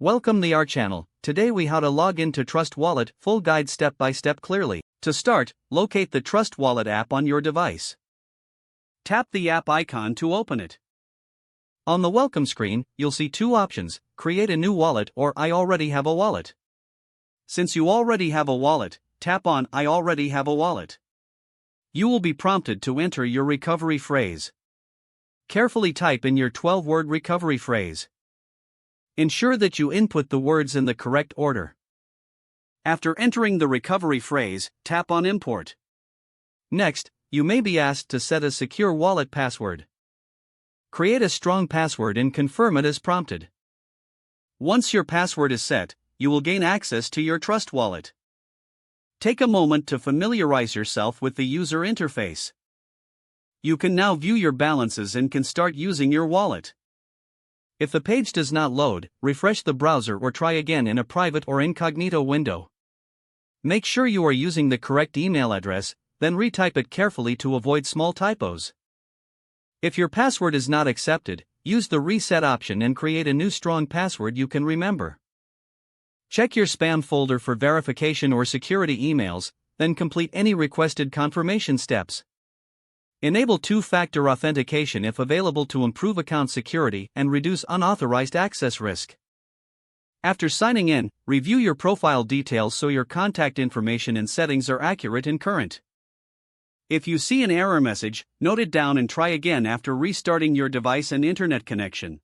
Welcome to our channel. Today we how to log into Trust Wallet, full guide step by step clearly. To start, locate the Trust Wallet app on your device. Tap the app icon to open it. On the welcome screen, you'll see two options: create a new wallet or I already have a wallet. Since you already have a wallet, tap on I already have a wallet. You will be prompted to enter your recovery phrase. Carefully type in your 12-word recovery phrase. Ensure that you input the words in the correct order. After entering the recovery phrase, tap on Import. Next, you may be asked to set a secure wallet password. Create a strong password and confirm it as prompted. Once your password is set, you will gain access to your Trust Wallet. Take a moment to familiarize yourself with the user interface. You can now view your balances and can start using your wallet. If the page does not load, refresh the browser or try again in a private or incognito window. Make sure you are using the correct email address, then retype it carefully to avoid small typos. If your password is not accepted, use the reset option and create a new strong password you can remember. Check your spam folder for verification or security emails, then complete any requested confirmation steps. Enable two-factor authentication if available to improve account security and reduce unauthorized access risk. After signing in, review your profile details so your contact information and settings are accurate and current. If you see an error message, note it down and try again after restarting your device and internet connection.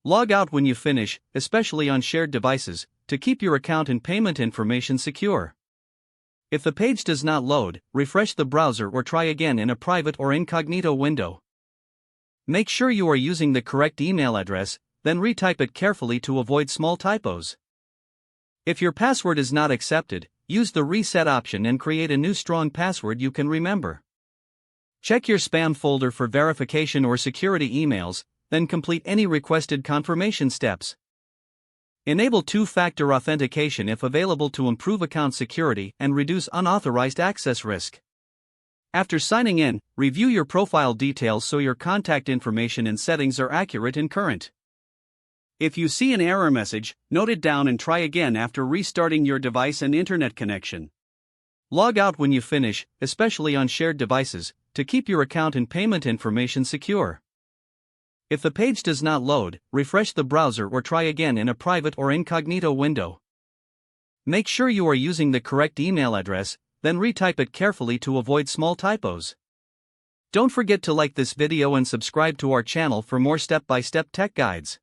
Log out when you finish, especially on shared devices, to keep your account and payment information secure. If the page does not load, refresh the browser or try again in a private or incognito window. Make sure you are using the correct email address, then retype it carefully to avoid small typos. If your password is not accepted, use the reset option and create a new strong password you can remember. Check your spam folder for verification or security emails, then complete any requested confirmation steps. Enable two-factor authentication if available to improve account security and reduce unauthorized access risk. After signing in, review your profile details so your contact information and settings are accurate and current. If you see an error message, note it down and try again after restarting your device and internet connection. Log out when you finish, especially on shared devices, to keep your account and payment information secure. If the page does not load, refresh the browser or try again in a private or incognito window. Make sure you are using the correct email address, then retype it carefully to avoid small typos. Don't forget to like this video and subscribe to our channel for more step-by-step tech guides.